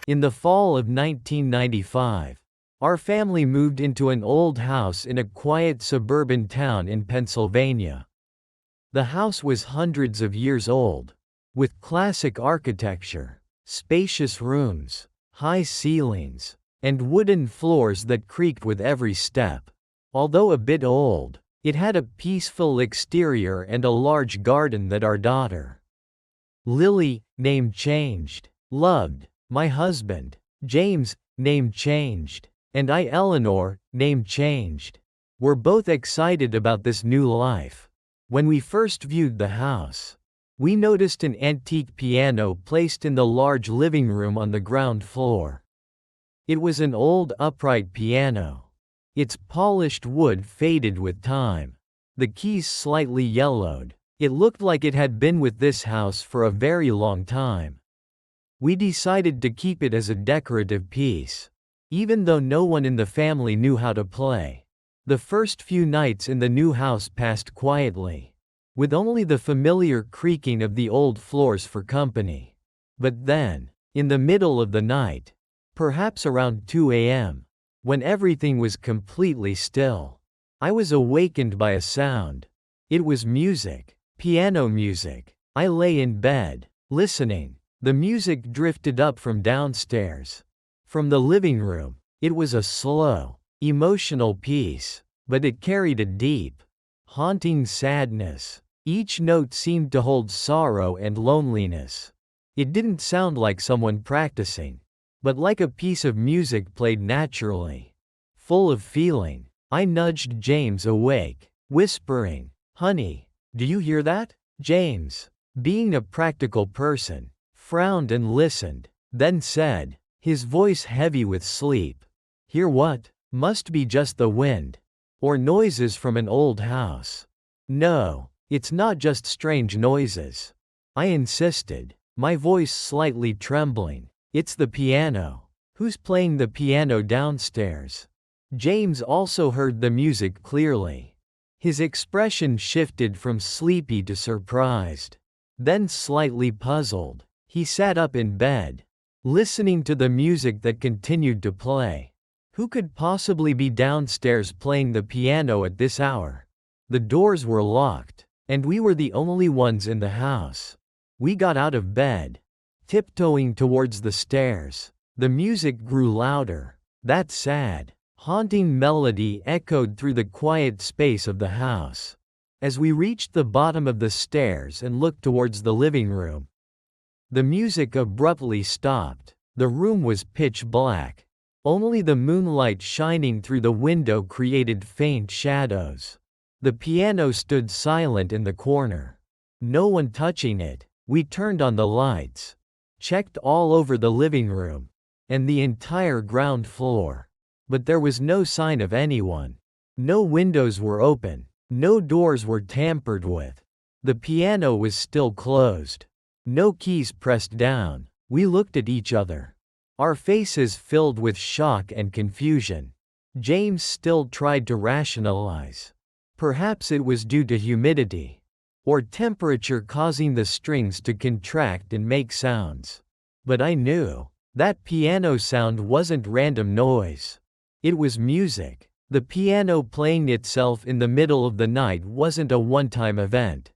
In the fall of 1995, our family moved into an old house in a quiet suburban town in Pennsylvania. The house was hundreds of years old, with classic architecture, spacious rooms, high ceilings, and wooden floors that creaked with every step. Although a bit old, it had a peaceful exterior and a large garden that our daughter, Lily, name changed, loved. My husband, James, name changed, and I, Eleanor, name changed, were both excited about this new life. When we first viewed the house, we noticed an antique piano placed in the large living room on the ground floor. It was an old upright piano. Its polished wood faded with time. The keys slightly yellowed. It looked like it had been with this house for a very long time. We decided to keep it as a decorative piece, even though no one in the family knew how to play. The first few nights in the new house passed quietly, with only the familiar creaking of the old floors for company. But then, in the middle of the night, perhaps around 2 a.m., when everything was completely still, I was awakened by a sound. It was music, piano music. I lay in bed, listening. The music drifted up from downstairs. From the living room, it was a slow, emotional piece, but it carried a deep, haunting sadness. Each note seemed to hold sorrow and loneliness. It didn't sound like someone practicing, but like a piece of music played naturally, full of feeling. I nudged James awake, whispering, "Honey, do you hear that?" James, being a practical person, frowned and listened, then said, his voice heavy with sleep, "Hear what? Must be just the wind. Or noises from an old house." "No, it's not just strange noises," I insisted, my voice slightly trembling. "It's the piano." "Who's playing the piano downstairs?" James also heard the music clearly. His expression shifted from sleepy to surprised, then slightly puzzled. He sat up in bed, listening to the music that continued to play. Who could possibly be downstairs playing the piano at this hour? The doors were locked, and we were the only ones in the house. We got out of bed, tiptoeing towards the stairs. The music grew louder. That sad, haunting melody echoed through the quiet space of the house. As we reached the bottom of the stairs and looked towards the living room, the music abruptly stopped. The room was pitch black. Only the moonlight shining through the window created faint shadows. The piano stood silent in the corner. No one touching it. We turned on the lights, checked all over the living room, and the entire ground floor. But there was no sign of anyone. No windows were open. No doors were tampered with. The piano was still closed. No keys pressed down. We looked at each other, our faces filled with shock and confusion. James still tried to rationalize. Perhaps it was due to humidity, or temperature causing the strings to contract and make sounds. But I knew that piano sound wasn't random noise. It was music. The piano playing itself in the middle of the night wasn't a one-time event.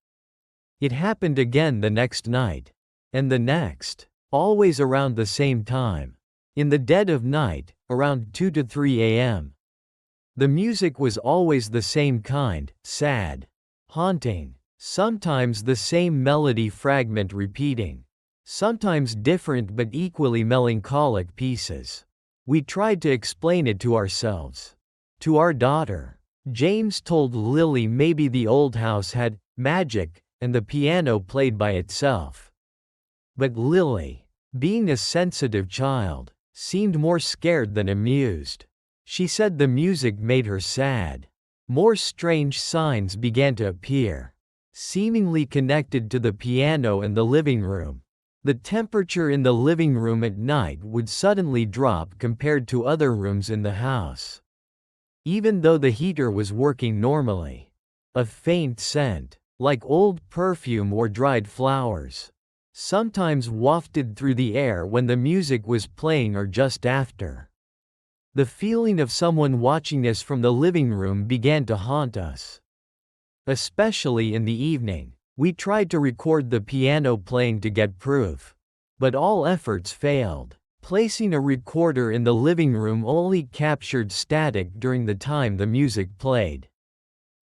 It happened again the next night, and the next, always around the same time. In the dead of night, around 2 to 3 a.m. The music was always the same kind, sad, haunting, sometimes the same melody fragment repeating, sometimes different but equally melancholic pieces. We tried to explain it to ourselves, to our daughter. James told Lily maybe the old house had magic, and the piano played by itself. But Lily, being a sensitive child, seemed more scared than amused. She said the music made her sad. More strange signs began to appear, seemingly connected to the piano and the living room. The temperature in the living room at night would suddenly drop compared to other rooms in the house, even though the heater was working normally. A faint scent, like old perfume or dried flowers, sometimes wafted through the air when the music was playing or just after. The feeling of someone watching us from the living room began to haunt us. Especially in the evening, we tried to record the piano playing to get proof. But all efforts failed. Placing a recorder in the living room only captured static during the time the music played,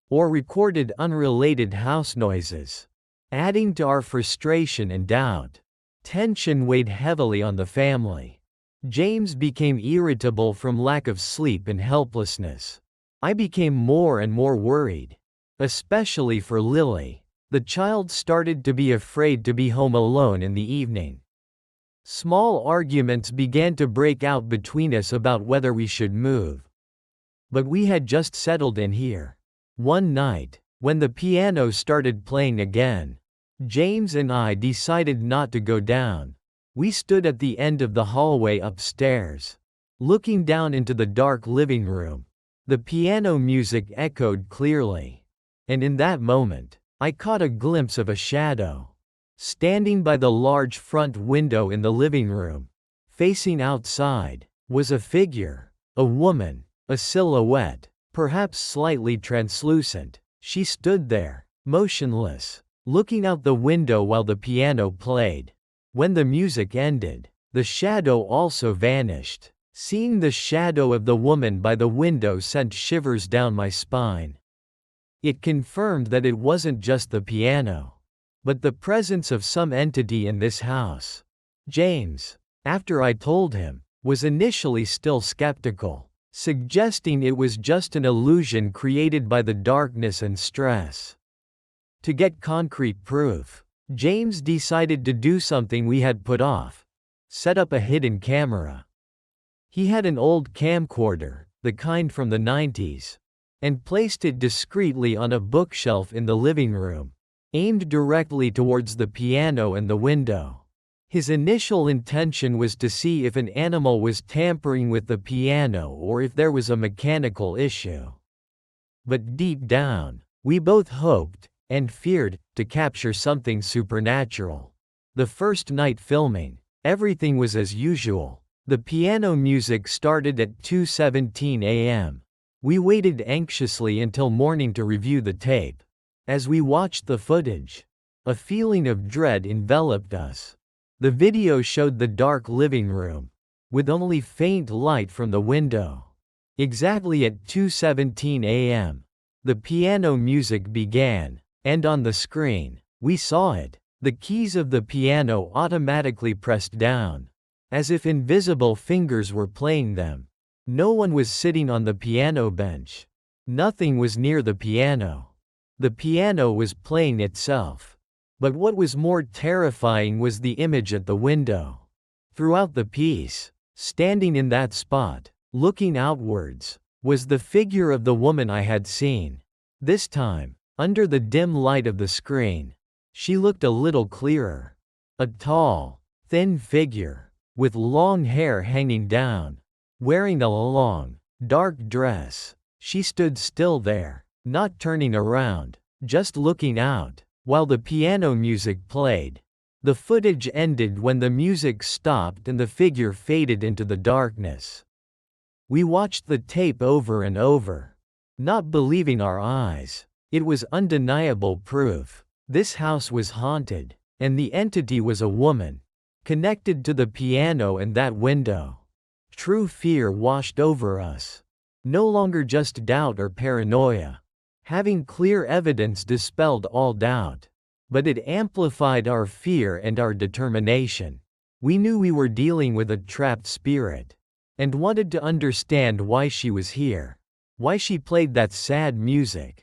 or recorded unrelated house noises, adding to our frustration and doubt. Tension weighed heavily on the family. James became irritable from lack of sleep and helplessness. I became more and more worried, especially for Lily. The child started to be afraid to be home alone in the evening. Small arguments began to break out between us about whether we should move. But we had just settled in here. One night, when the piano started playing again, James and I decided not to go down. We stood at the end of the hallway upstairs, looking down into the dark living room. The piano music echoed clearly. And in that moment, I caught a glimpse of a shadow. Standing by the large front window in the living room, facing outside, was a figure, a woman, a silhouette, perhaps slightly translucent. She stood there, motionless, looking out the window while the piano played. When the music ended, the shadow also vanished. Seeing the shadow of the woman by the window sent shivers down my spine. It confirmed that it wasn't just the piano, but the presence of some entity in this house. James, after I told him, was initially still skeptical, suggesting it was just an illusion created by the darkness and stress. To get concrete proof, James decided to do something we had put off: set up a hidden camera. He had an old camcorder, the kind from the 90s, and placed it discreetly on a bookshelf in the living room, aimed directly towards the piano and the window. His initial intention was to see if an animal was tampering with the piano or if there was a mechanical issue. But deep down, we both hoped, and feared, to capture something supernatural. The first night filming, everything was as usual. The piano music started at 2:17 a.m. We waited anxiously until morning to review the tape. As we watched the footage, a feeling of dread enveloped us. The video showed the dark living room, with only faint light from the window. Exactly at 2:17 a.m., the piano music began, and on the screen, we saw it. The keys of the piano automatically pressed down, as if invisible fingers were playing them. No one was sitting on the piano bench. Nothing was near the piano. The piano was playing itself. But what was more terrifying was the image at the window. Throughout the piece, standing in that spot, looking outwards, was the figure of the woman I had seen. This time, under the dim light of the screen, she looked a little clearer. A tall, thin figure, with long hair hanging down, wearing a long, dark dress. She stood still there, not turning around, just looking out, while the piano music played. The footage ended when the music stopped and the figure faded into the darkness. We watched the tape over and over, not believing our eyes. It was undeniable proof. This house was haunted, and the entity was a woman, connected to the piano and that window. True fear washed over us. No longer just doubt or paranoia. Having clear evidence dispelled all doubt. But it amplified our fear and our determination. We knew we were dealing with a trapped spirit, and wanted to understand why she was here, why she played that sad music.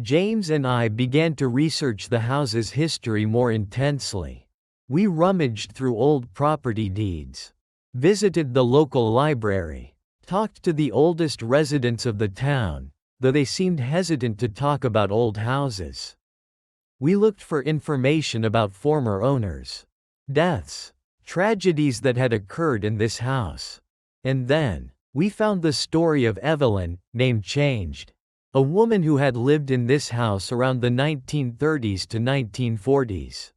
James and I began to research the house's history more intensely. We rummaged through old property deeds, visited the local library, talked to the oldest residents of the town, though they seemed hesitant to talk about old houses. We looked for information about former owners, deaths, tragedies that had occurred in this house. And then, we found the story of Evelyn, name changed, a woman who had lived in this house around the 1930s to 1940s.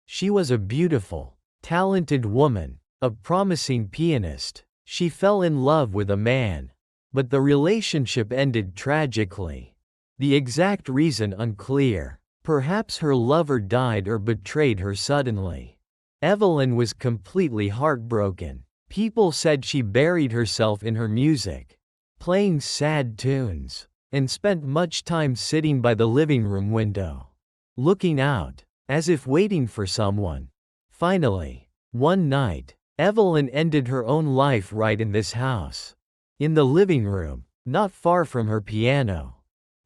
She was a beautiful, talented woman, a promising pianist. She fell in love with a man, but the relationship ended tragically. The exact reason unclear. Perhaps her lover died or betrayed her suddenly. Evelyn was completely heartbroken. People said she buried herself in her music, playing sad tunes, and spent much time sitting by the living room window, looking out, as if waiting for someone. Finally, one night, Evelyn ended her own life right in this house. In the living room, not far from her piano.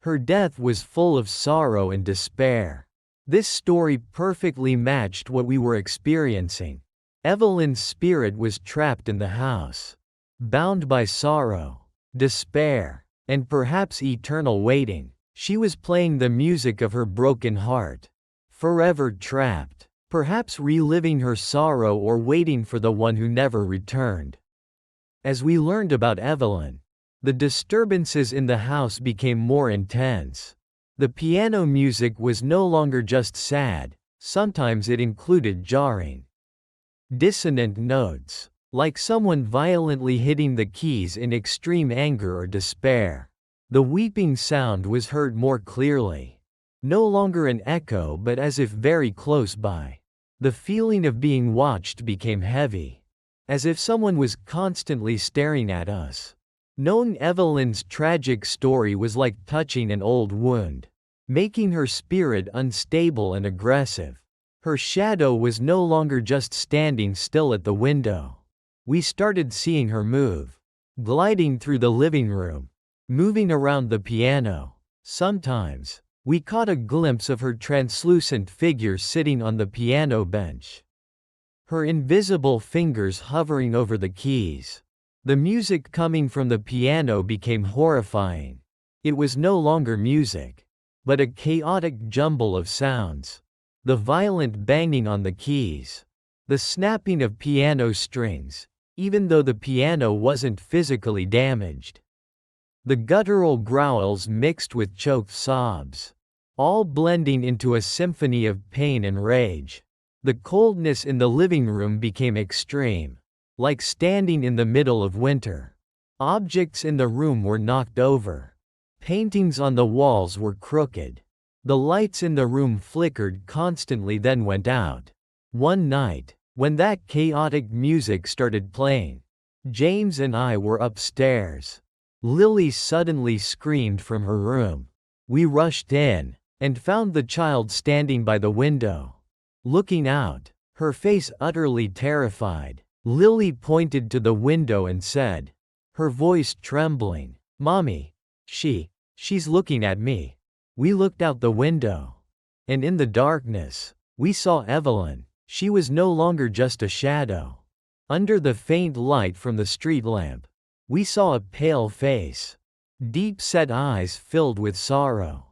Her death was full of sorrow and despair. This story perfectly matched what we were experiencing. Evelyn's spirit was trapped in the house, bound by sorrow, despair, and perhaps eternal waiting. She was playing the music of her broken heart, forever trapped, perhaps reliving her sorrow or waiting for the one who never returned. As we learned about Evelyn, the disturbances in the house became more intense. The piano music was no longer just sad, sometimes it included jarring, dissonant notes, like someone violently hitting the keys in extreme anger or despair. The weeping sound was heard more clearly, no longer an echo but as if very close by. The feeling of being watched became heavy, as if someone was constantly staring at us. Knowing Evelyn's tragic story was like touching an old wound, making her spirit unstable and aggressive. Her shadow was no longer just standing still at the window. We started seeing her move, gliding through the living room, moving around the piano. Sometimes, we caught a glimpse of her translucent figure sitting on the piano bench, her invisible fingers hovering over the keys. The music coming from the piano became horrifying. It was no longer music, but a chaotic jumble of sounds. The violent banging on the keys, the snapping of piano strings, even though the piano wasn't physically damaged. The guttural growls mixed with choked sobs, all blending into a symphony of pain and rage. The coldness in the living room became extreme, like standing in the middle of winter. Objects in the room were knocked over. Paintings on the walls were crooked. The lights in the room flickered constantly then went out. One night, when that chaotic music started playing, James and I were upstairs. Lily suddenly screamed from her room. We rushed in, and found the child standing by the window, looking out, her face utterly terrified. Lily pointed to the window and said, her voice trembling, "Mommy, she's looking at me." We looked out the window, and in the darkness, we saw Evelyn. She was no longer just a shadow. Under the faint light from the street lamp, we saw a pale face, deep-set eyes filled with sorrow,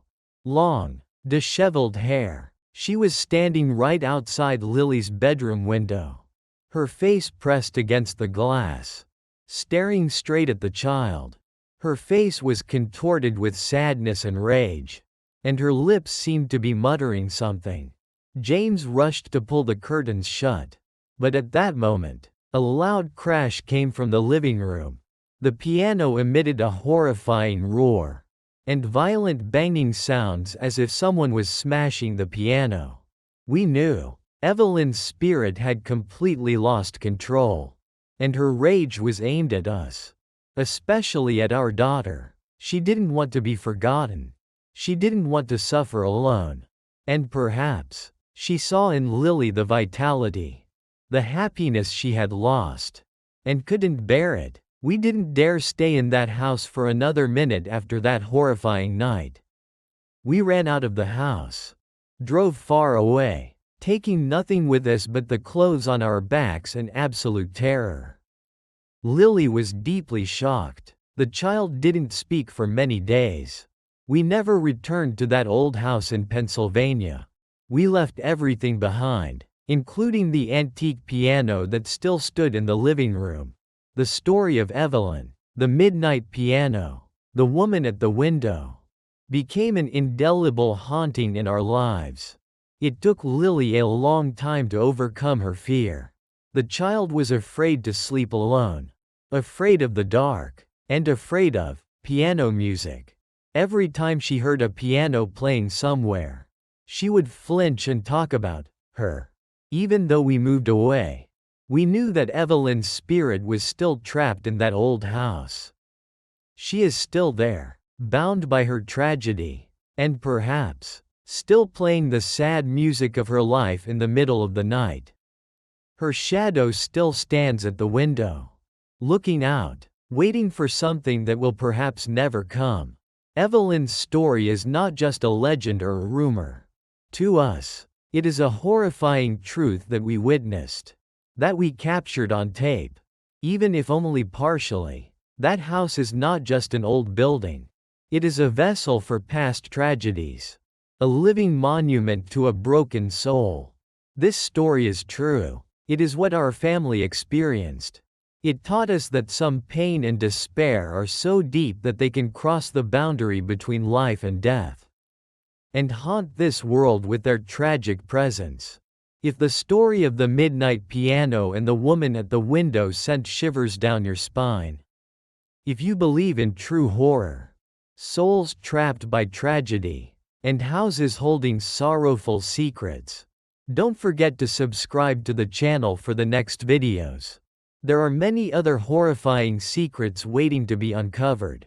long, disheveled hair. She was standing right outside Lily's bedroom window, her face pressed against the glass, staring straight at the child. Her face was contorted with sadness and rage, and her lips seemed to be muttering something. James rushed to pull the curtains shut, but at that moment, a loud crash came from the living room. The piano emitted a horrifying roar, and violent banging sounds as if someone was smashing the piano. We knew Evelyn's spirit had completely lost control, and her rage was aimed at us, especially at our daughter. She didn't want to be forgotten. She didn't want to suffer alone. And perhaps, she saw in Lily the vitality, the happiness she had lost, and couldn't bear it. We didn't dare stay in that house for another minute after that horrifying night. We ran out of the house, drove far away, taking nothing with us but the clothes on our backs and absolute terror. Lily was deeply shocked. The child didn't speak for many days. We never returned to that old house in Pennsylvania. We left everything behind, including the antique piano that still stood in the living room. The story of Evelyn, the midnight piano, the woman at the window, became an indelible haunting in our lives. It took Lily a long time to overcome her fear. The child was afraid to sleep alone, afraid of the dark, and afraid of piano music. Every time she heard a piano playing somewhere, she would flinch and talk about her. Even though we moved away, we knew that Evelyn's spirit was still trapped in that old house. She is still there, bound by her tragedy, and perhaps still playing the sad music of her life in the middle of the night. Her shadow still stands at the window, looking out, waiting for something that will perhaps never come. Evelyn's story is not just a legend or a rumor. To us, it is a horrifying truth that we witnessed, that we captured on tape. Even if only partially, that house is not just an old building. It is a vessel for past tragedies, a living monument to a broken soul. This story is true. It is what our family experienced. It taught us that some pain and despair are so deep that they can cross the boundary between life and death, and haunt this world with their tragic presence. If the story of the midnight piano and the woman at the window sent shivers down your spine, if you believe in true horror, souls trapped by tragedy, and houses holding sorrowful secrets, don't forget to subscribe to the channel for the next videos. There are many other horrifying secrets waiting to be uncovered.